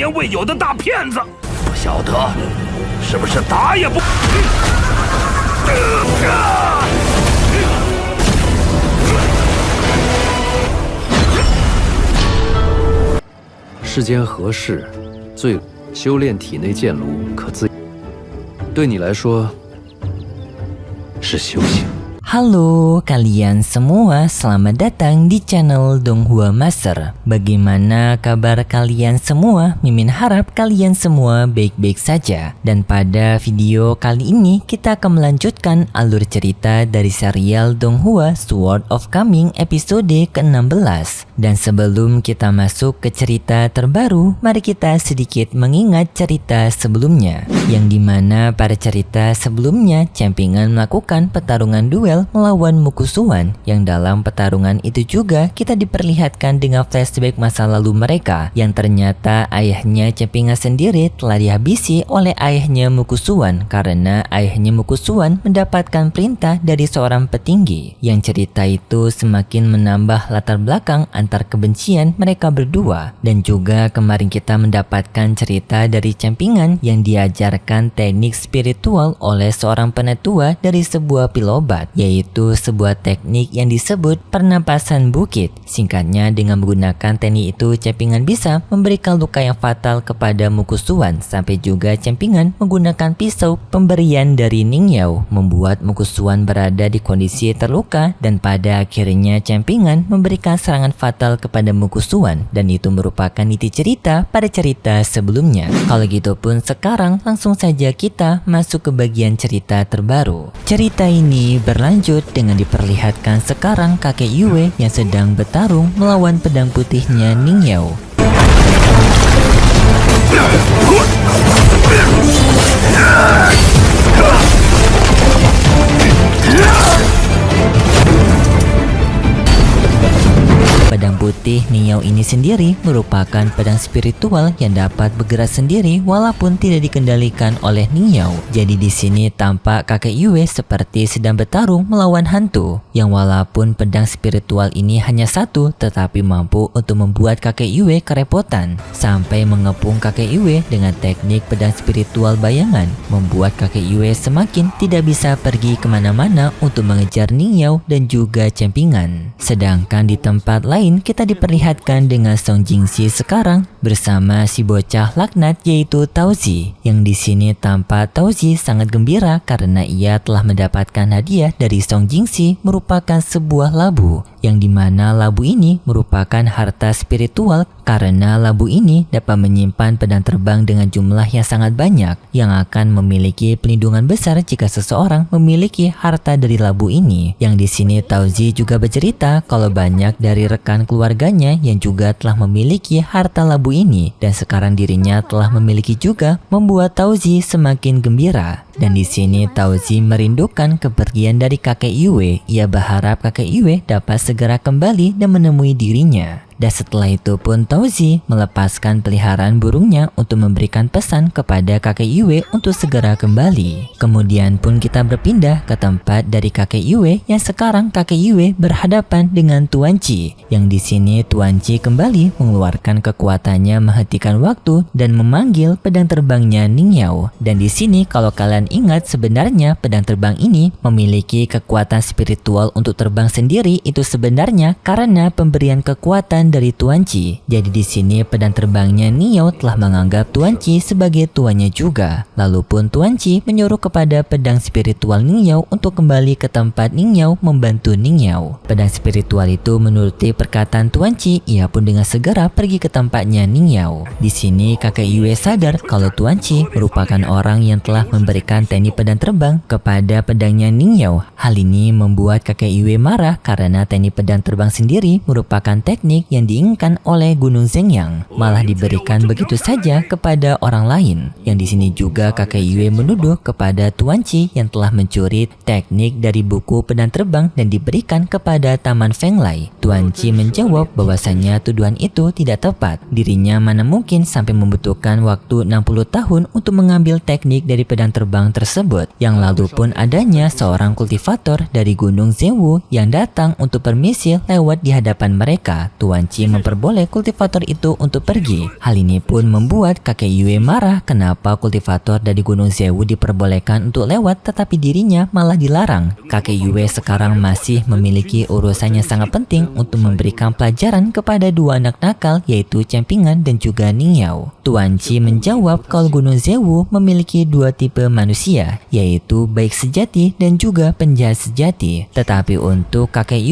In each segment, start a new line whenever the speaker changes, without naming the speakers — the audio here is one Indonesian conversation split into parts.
年未有的大骗子，不晓得是不是打也不。
世间何事，最修炼体内剑炉可自。对你来说，是修行。
Halo kalian semua, selamat datang di channel Donghua Master. Bagaimana kabar kalian semua? Mimin harap kalian semua baik-baik saja. Dan pada video kali ini kita akan melanjutkan alur cerita dari serial Donghua Sword of Coming episode ke-16. Dan sebelum kita masuk ke cerita terbaru, mari kita sedikit mengingat cerita sebelumnya, yang dimana pada cerita sebelumnya Campingan melakukan pertarungan duel melawan Mukusuan, yang dalam pertarungan itu juga kita diperlihatkan dengan flashback masa lalu mereka, yang ternyata ayahnya Campingan sendiri telah dihabisi oleh ayahnya Mukusuan karena ayahnya Mukusuan mendapatkan perintah dari seorang petinggi, yang cerita itu semakin menambah latar belakang antar kebencian mereka berdua. Dan juga kemarin kita mendapatkan cerita dari Campingan yang diajarkan teknik spiritual oleh seorang penetua dari sebuah pilobat, yaitu sebuah teknik yang disebut pernapasan bukit. Singkatnya, dengan menggunakan teknik itu Campingan bisa memberikan luka yang fatal kepada Mukusuan, sampai juga Campingan menggunakan pisau pemberian dari Ningyao membuat Mukusuan berada di kondisi terluka, dan pada akhirnya Campingan memberikan serangan fatal kepada Mukusuan, dan itu merupakan inti cerita pada cerita sebelumnya. Kalau gitu pun sekarang langsung saja kita masuk ke bagian cerita terbaru. Cerita ini berlanjut dengan diperlihatkan sekarang kakek Yue yang sedang bertarung melawan pedang putihnya Ningyao. Pedang putih Ningyao ini sendiri merupakan pedang spiritual yang dapat bergerak sendiri walaupun tidak dikendalikan oleh Ningyao. Jadi di sini tampak kakek Yue seperti sedang bertarung melawan hantu, yang walaupun pedang spiritual ini hanya satu tetapi mampu untuk membuat kakek Yue kerepotan, sampai mengepung kakek Yue dengan teknik pedang spiritual bayangan, membuat kakek Yue semakin tidak bisa pergi kemana-mana untuk mengejar Ningyao dan juga Campingan. Sedangkan di tempat lain kita diperlihatkan dengan Song Jingxi sekarang bersama si bocah laknat yaitu Taozi, yang di sini tampak Taozi sangat gembira karena ia telah mendapatkan hadiah dari Song Jingxi merupakan sebuah labu, yang dimana labu ini merupakan harta spiritual karena labu ini dapat menyimpan pedang terbang dengan jumlah yang sangat banyak, yang akan memiliki pelindungan besar jika seseorang memiliki harta dari labu ini. Yang di sini Taozi juga bercerita kalau banyak dari rekan keluarganya yang juga telah memiliki harta labu ini, dan sekarang dirinya telah memiliki juga, membuat Taozi semakin gembira. Dan di sini Taozi merindukan kepergian dari kakek Yue. Ia berharap kakek Yue dapat segera kembali dan menemui dirinya. Dan setelah itu pun Taozi melepaskan peliharaan burungnya untuk memberikan pesan kepada kakek Yue untuk segera kembali. Kemudian pun kita berpindah ke tempat dari kakek Yue, yang sekarang kakek Yue berhadapan dengan Tuan Chi. Yang di sini Tuan Chi kembali mengeluarkan kekuatannya menghentikan waktu dan memanggil pedang terbangnya Ningyao. Dan di sini kalau kalian ingat, sebenarnya pedang terbang ini memiliki kekuatan spiritual untuk terbang sendiri, itu sebenarnya karena pemberian kekuatan dari Tuan Chi. Jadi di sini pedang terbangnya Ningyao telah menganggap Tuan Chi sebagai tuannya juga. Lalu pun Tuan Chi menyuruh kepada pedang spiritual Ningyao untuk kembali ke tempat Ningyao membantu Ningyao. Pedang spiritual itu menuruti perkataan Tuan Chi, ia pun dengan segera pergi ke tempatnya Ningyao. Di sini kakek Yue sadar kalau Tuan Chi merupakan orang yang telah memberikan teknik pedang terbang kepada pedangnya Ningyao. Hal ini membuat kakek Yue marah karena teknik pedang terbang sendiri merupakan teknik yang diinginkan oleh Gunung Zhengyang, malah diberikan begitu saja kepada orang lain. Yang di sini juga kakek Yue menuduh kepada Tuan Chi yang telah mencuri teknik dari buku pedang terbang dan diberikan kepada Taman Fenglai. Tuan Chi menjawab bahwasanya tuduhan itu tidak tepat. Dirinya mana mungkin sampai membutuhkan waktu 60 tahun untuk mengambil teknik dari pedang terbang tersebut. Yang lalu pun adanya seorang kultivator dari Gunung Zhenwu yang datang untuk permisi lewat di hadapan mereka. Tuan Tuan Chi memperboleh kultivator itu untuk pergi. Hal ini pun membuat kakek Yue marah kenapa kultivator dari Gunung Zewu diperbolehkan untuk lewat tetapi dirinya malah dilarang. Kakek Yue sekarang masih memiliki urusannya sangat penting untuk memberikan pelajaran kepada dua anak nakal yaitu Cempingan dan juga Ning Yao. Tuan Chi menjawab kalau Gunung Zewu memiliki dua tipe manusia yaitu baik sejati dan juga penjahat sejati. Tetapi untuk kakek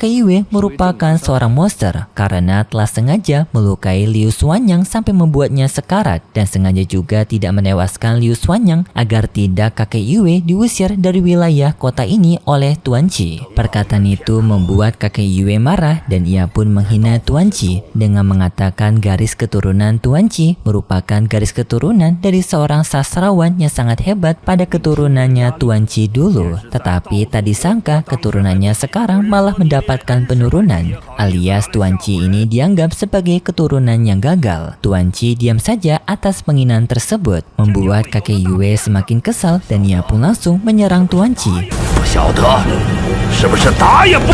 Yue merupakan seorang monster karena telah sengaja melukai Liu Xuanyang sampai membuatnya sekarat dan sengaja juga tidak menewaskan Liu Xuanyang agar tidak kakek Yue diusir dari wilayah kota ini oleh Tuan Chi. Perkataan itu membuat kakek Yue marah dan ia pun menghina Tuan Chi dengan mengatakan garis keturunan Tuan Chi merupakan garis keturunan dari seorang sastrawan yang sangat hebat pada keturunannya Tuan Chi dulu. Tetapi tak disangka keturunannya sekarang malah mendapatkan penurunan, alias Tuan Chi ini dianggap sebagai keturunan yang gagal. Tuan Chi diam saja atas penghinaan tersebut, membuat kakek Yue semakin kesal dan ia pun langsung menyerang Tuan Chi.
不晓得是不是打也不。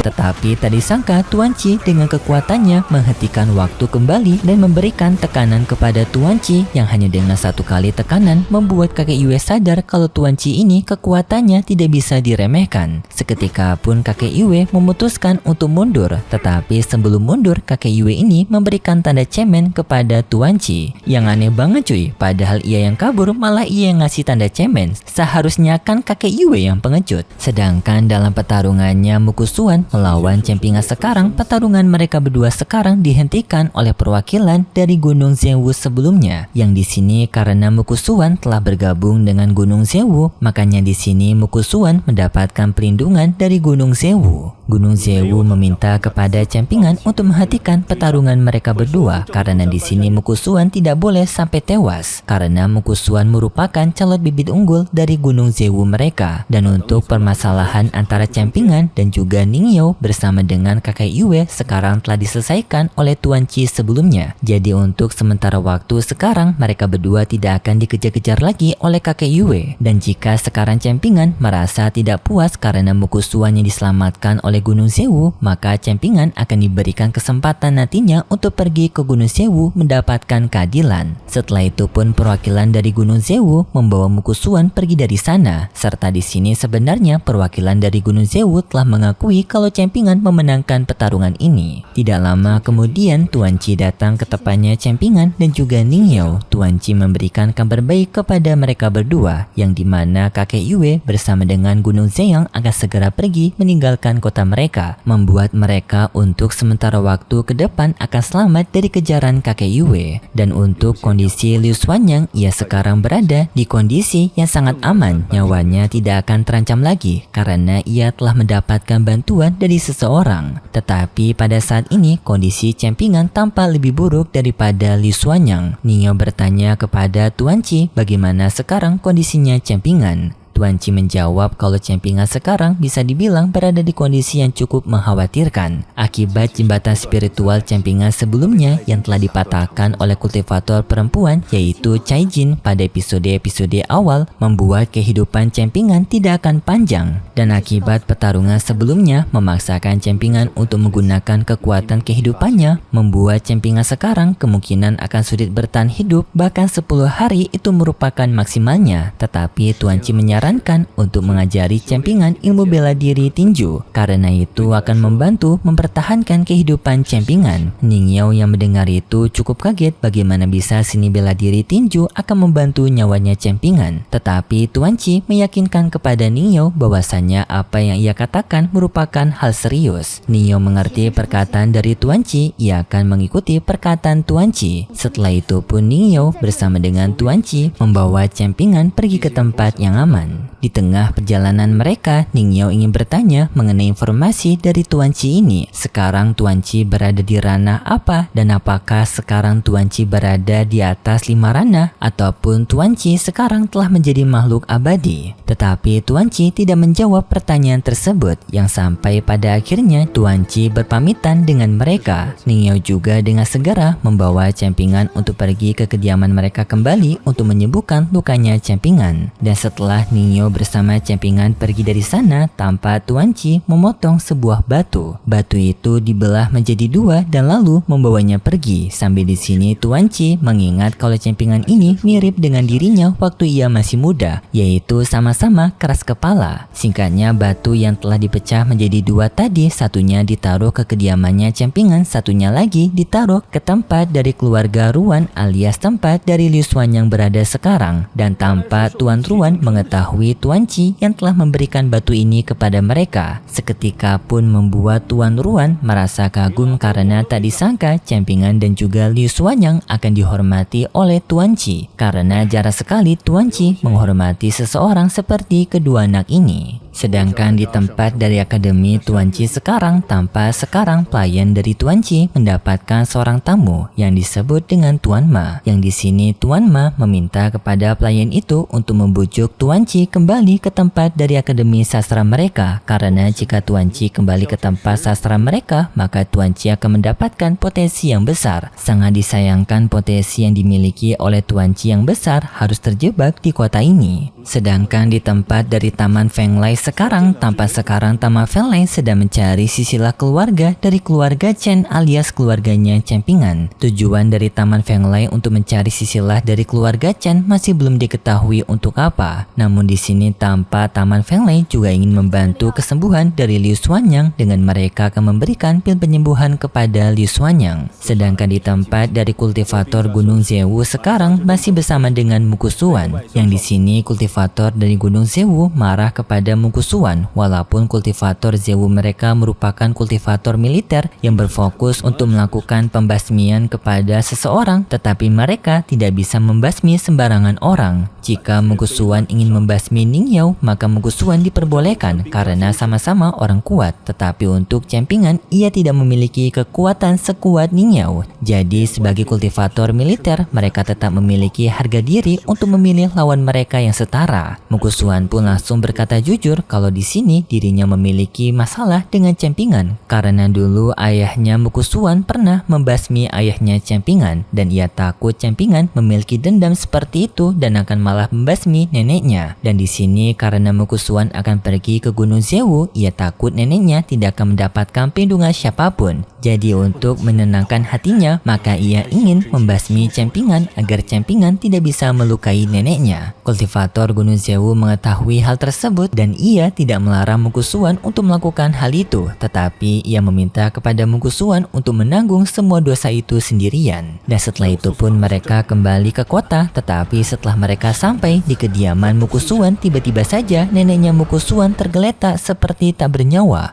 Tetapi tak disangka Tuan Chi dengan kekuatannya menghentikan waktu kembali dan memberikan tekanan kepada Tuan Chi yang hanya dengan satu kali tekanan membuat kakek Yue sadar kalau Tuan Chi ini kekuatannya tidak bisa diremehkan. Seketika pun kakek Yue memutuskan untuk mundur, tetapi sebelum mundur kakek Yue ini memberikan tanda cemen kepada Tuan Chi. Yang aneh banget cuy, padahal ia yang kabur malah ia yang ngasih tanda cemen. Seharusnya kan kakek Yue yang pengecut. Sedangkan dalam pertarungannya Mukusuan melawan Cempingan sekarang, pertarungan mereka berdua sekarang dihentikan oleh perwakilan dari Gunung Zewu sebelumnya. Yang di sini karena Mukusuan telah bergabung dengan Gunung Zewu, makanya di sini Mukusuan mendapatkan perlindungan dari Gunung Zewu. Gunung Zewu meminta kepada Cempingan untuk menghentikan pertarungan mereka berdua karena di sini Mukusuan tidak boleh sampai tewas karena Mukusuan merupakan calon bibit unggul dari Gunung Zewu mereka. Dan untuk permasalahan antara Cempingan dan juga Ning Yao bersama dengan kakek Yue sekarang telah diselesaikan oleh Tuan Chi sebelumnya. Jadi untuk sementara waktu sekarang mereka berdua tidak akan dikejar-kejar lagi oleh kakek Yue. Dan jika sekarang Cempingan merasa tidak puas karena Mukusuan yang diselamatkan oleh Gunung Zewu, maka Cempingan akan diberikan kesempatan nantinya untuk pergi ke Gunung Zewu mendapatkan keadilan. Setelah itu pun perwakilan dari Gunung Zewu membawa Mukusuan pergi dari sana. Serta di sini sebenarnya perwakilan dari Gunung Zewu telah mengakui kalau Cempingan memenangkan pertarungan ini. Tidak lama kemudian Tuan Chi datang ke tempatnya Cempingan dan juga Ning Yao. Tuan Chi memberikan kabar baik kepada mereka berdua, yang dimana kakek Yue bersama dengan Gunung Zeyang akan segera pergi meninggalkan kota mereka, membuat mereka untuk sementara waktu ke depan akan selamat dari kejaran kakek Yue. Dan untuk kondisi Liu Xuanyang, ia sekarang berada di kondisi yang sangat aman, nyawanya tidak akan terancam lagi karena ia telah mendapatkan bantuan dari seseorang. Tetapi pada saat ini kondisi Cempingan tampak lebih buruk daripada Liu Xuanyang. Ning Yao bertanya kepada Tuan Chi bagaimana sekarang kondisinya Cempingan. Tuan Chi menjawab kalau Cempingan sekarang bisa dibilang berada di kondisi yang cukup mengkhawatirkan akibat jembatan spiritual Cempingan sebelumnya yang telah dipatahkan oleh kultivator perempuan yaitu Cai Jin pada episode-episode awal, membuat kehidupan Cempingan tidak akan panjang. Dan akibat pertarungan sebelumnya memaksakan Cempingan untuk menggunakan kekuatan kehidupannya, membuat Cempingan sekarang kemungkinan akan sulit bertahan hidup, bahkan 10 hari itu merupakan maksimalnya. Tetapi Tuan Chi menyarankan untuk mengajari Cempingan ilmu bela diri tinju, karena itu akan membantu mempertahankan kehidupan Cempingan. Ning Yao yang mendengar itu cukup kaget bagaimana bisa seni bela diri tinju akan membantu nyawanya Cempingan. Tetapi Tuan Chi meyakinkan kepada Ning Yao bahwasanya apa yang ia katakan merupakan hal serius. Ning Yao mengerti perkataan dari Tuan Chi, ia akan mengikuti perkataan Tuan Chi. Setelah itu pun Ning Yao bersama dengan Tuan Chi membawa Cempingan pergi ke tempat yang aman. Yuan. Di tengah perjalanan mereka, Ningyao ingin bertanya mengenai informasi dari Tuan Chi ini. Sekarang Tuan Chi berada di ranah apa, dan apakah sekarang Tuan Chi berada di atas 5 ranah ataupun Tuan Chi sekarang telah menjadi makhluk abadi. Tetapi Tuan Chi tidak menjawab pertanyaan tersebut, yang sampai pada akhirnya Tuan Chi berpamitan dengan mereka. Ningyao juga dengan segera membawa Campingan untuk pergi ke kediaman mereka kembali untuk menyembuhkan lukanya Campingan. Dan setelah Ningyao bersama Campingan pergi dari sana, tanpa Tuan Chi memotong sebuah batu. Batu itu dibelah menjadi 2 dan lalu membawanya pergi. Sambil di sini Tuan Chi mengingat kalau Campingan ini mirip dengan dirinya waktu ia masih muda, yaitu sama-sama keras kepala. Singkatnya, batu yang telah dipecah menjadi 2 tadi, satunya ditaruh ke kediamannya Campingan, satunya lagi ditaruh ke tempat dari keluarga Ruan alias tempat dari Liu Xuan yang berada sekarang. Dan tanpa Tuan Ruan mengetahui Tuan Chi yang telah memberikan batu ini kepada mereka, seketika pun membuat Tuan Ruan merasa kagum karena tak disangka Campingan dan juga Liu Xuanyang akan dihormati oleh Tuan Chi, karena jarang sekali Tuan Chi menghormati seseorang seperti kedua anak ini. Sedangkan di tempat dari akademi Tuan Chi sekarang, tanpa sekarang pelayan dari Tuan Chi mendapatkan seorang tamu yang disebut dengan Tuan Ma. Yang di sini Tuan Ma meminta kepada pelayan itu untuk membujuk Tuan Chi kembali ke tempat dari akademi sastra mereka, karena jika Tuan Chi kembali ke tempat sastra mereka, maka Tuan Chi akan mendapatkan potensi yang besar. Sangat disayangkan potensi yang dimiliki oleh Tuan Chi yang besar harus terjebak di kota ini. Sedangkan di tempat dari Taman Fenglai sekarang, tanpa sekarang Taman Fenglai sedang mencari sisilah keluarga dari keluarga Chen alias keluarganya Campingan. Tujuan dari Taman Fenglai untuk mencari sisilah dari keluarga Chen masih belum diketahui untuk apa. Namun di sini tanpa Taman Fenglai juga ingin membantu kesembuhan dari Liu Xuanyang dengan mereka akan memberikan pil penyembuhan kepada Liu Xuanyang. Sedangkan di tempat dari kultivator Gunung Zewu sekarang masih bersama dengan Mukusuan. Yang di sini kultivator dari Gunung Zewu marah kepada Mukusuan, walaupun kultivator Zewu mereka merupakan kultivator militer yang berfokus untuk melakukan pembasmian kepada seseorang, tetapi mereka tidak bisa membasmi sembarangan orang. Jika Mukusuan ingin membasmi Ningyao, maka Mukusuan diperbolehkan karena sama-sama orang kuat, tetapi untuk Campingan ia tidak memiliki kekuatan sekuat Ningyao. Jadi sebagai kultivator militer, mereka tetap memiliki harga diri untuk memilih lawan mereka yang setara. Mukusuan pun langsung berkata jujur kalau di sini dirinya memiliki masalah dengan Campingan, karena dulu ayahnya Mukusuan pernah membasmi ayahnya Campingan dan ia takut Campingan memiliki dendam seperti itu dan akan malah membasmi neneknya. Dan di sini karena Mukusuan akan pergi ke Gunung Zewu, ia takut neneknya tidak akan mendapatkan perlindungan siapapun. Jadi untuk menenangkan hatinya, maka ia ingin membasmi Campingan agar Campingan tidak bisa melukai neneknya. Kultivator Gunung Zewu mengetahui hal tersebut dan ia tidak melarang Mukusuan untuk melakukan hal itu, tetapi ia meminta kepada Mukusuan untuk menanggung semua dosa itu sendirian. Dan setelah itu pun mereka kembali ke kota, tetapi setelah mereka sampai di kediaman Mukusuan, tiba-tiba saja neneknya Mukusuan tergeletak seperti tak bernyawa.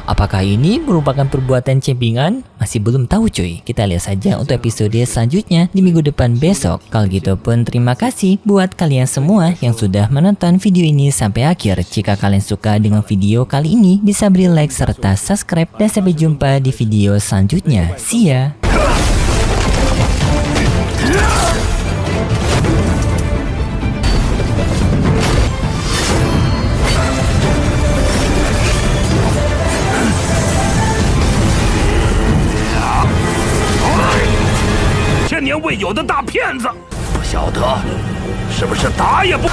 Apakah ini merupakan perbuatan Campingan? Masih belum tahu cuy. Kita lihat saja untuk episode selanjutnya di minggu depan besok. Kalau gitu pun terima kasih buat kalian semua yang sudah menonton video ini sampai akhir. Jika kalian suka dengan video kali ini, bisa beri like serta subscribe dan sampai jumpa di video selanjutnya. See ya!
千年未有的大骗子，不晓得是不是打也不。